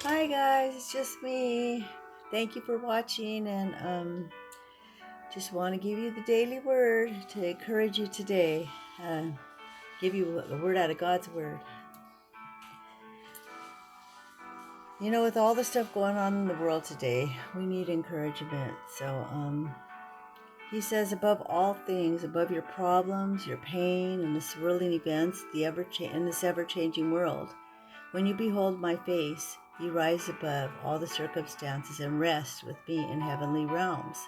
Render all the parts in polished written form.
Hi guys, it's just me. Thank you for watching, and just want to give you the daily word to encourage you today. Give you a word out of God's word. You know, with all the stuff going on in the world today, we need encouragement. So he says, above all things, above your problems, your pain, and the swirling events, in this ever-changing world, when you behold my face, you rise above all the circumstances and rest with me in heavenly realms.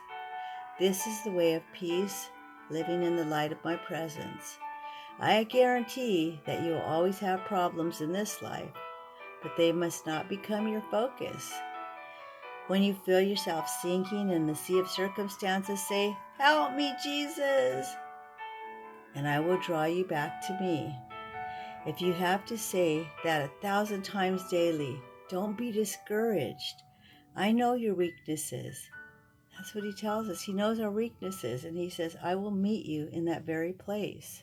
This is the way of peace, living in the light of my presence. I guarantee that you will always have problems in this life, but they must not become your focus. When you feel yourself sinking in the sea of circumstances, say, "Help me, Jesus," and I will draw you back to me. If you have to say that 1,000 times daily, don't be discouraged. I know your weaknesses. That's what he tells us. He knows our weaknesses, and he says, I will meet you in that very place.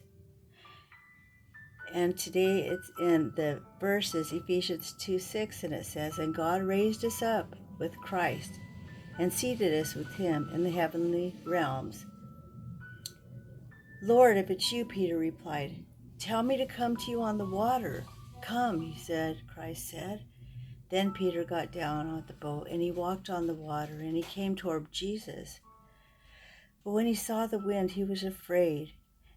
And today it's in the verses, Ephesians 2:6, and it says, and God raised us up with Christ and seated us with him in the heavenly realms. Lord, if it's you, Peter replied, tell me to come to you on the water. Come, he said, Christ said. Then Peter got down out the boat, and he walked on the water, and he came toward Jesus. But when he saw the wind, he was afraid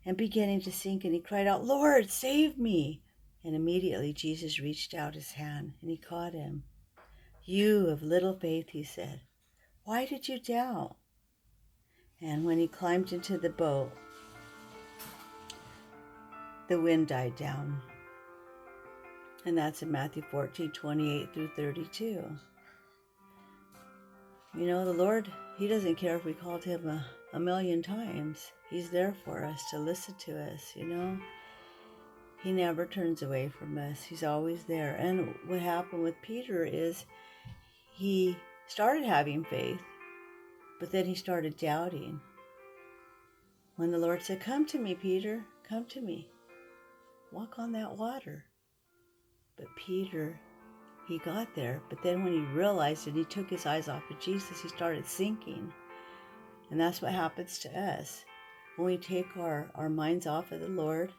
and beginning to sink, and he cried out, Lord, save me. And immediately Jesus reached out his hand, and he caught him. You of little faith, he said, why did you doubt? And when he climbed into the boat, the wind died down. And that's in Matthew 14:28 through 32. You know, the Lord, he doesn't care if we called him a million times. He's there for us to listen to us, you know. He never turns away from us. He's always there. And what happened with Peter is he started having faith, but then he started doubting. When the Lord said, come to me, Peter, come to me. Walk on that water. But Peter, he got there. But then when he realized it, he took his eyes off of Jesus, he started sinking. And that's what happens to us. When we take our minds off of the Lord,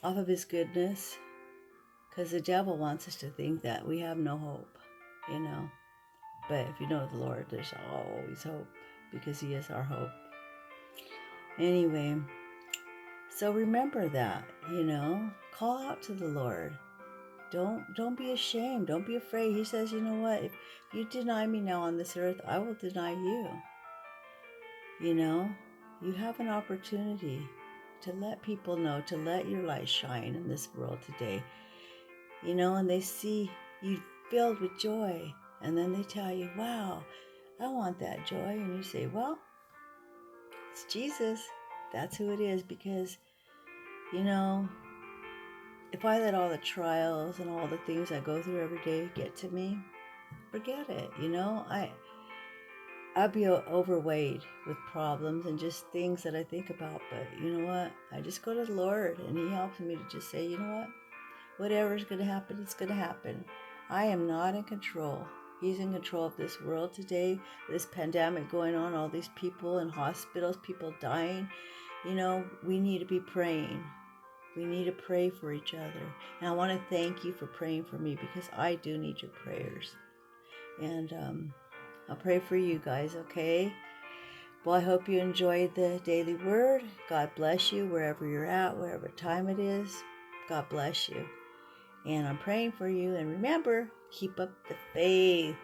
off of his goodness, because the devil wants us to think that we have no hope, you know. But if you know the Lord, there's always hope, because he is our hope. Anyway, so remember that, you know, call out to the Lord. Don't be ashamed. Don't be afraid. He says, you know what? If you deny me now on this earth, I will deny you. You know, you have an opportunity to let people know, to let your light shine in this world today. You know, and they see you filled with joy, and then they tell you, wow, I want that joy. And you say, well, it's Jesus. That's who it is. Because, you know, if I let all the trials and all the things I go through every day get to me, forget it. You know, I'd be overweight with problems and just things that I think about. But you know what? I just go to the Lord, and he helps me to just say, you know what? Whatever's going to happen, it's going to happen. I am not in control. He's in control of this world today, this pandemic going on, all these people in hospitals, people dying. You know, we need to be praying. We need to pray for each other. And I want to thank you for praying for me, because I do need your prayers. And I'll pray for you guys, okay? Well, I hope you enjoyed the daily word. God bless you wherever you're at, whatever time it is. God bless you. And I'm praying for you. And remember, keep up the faith.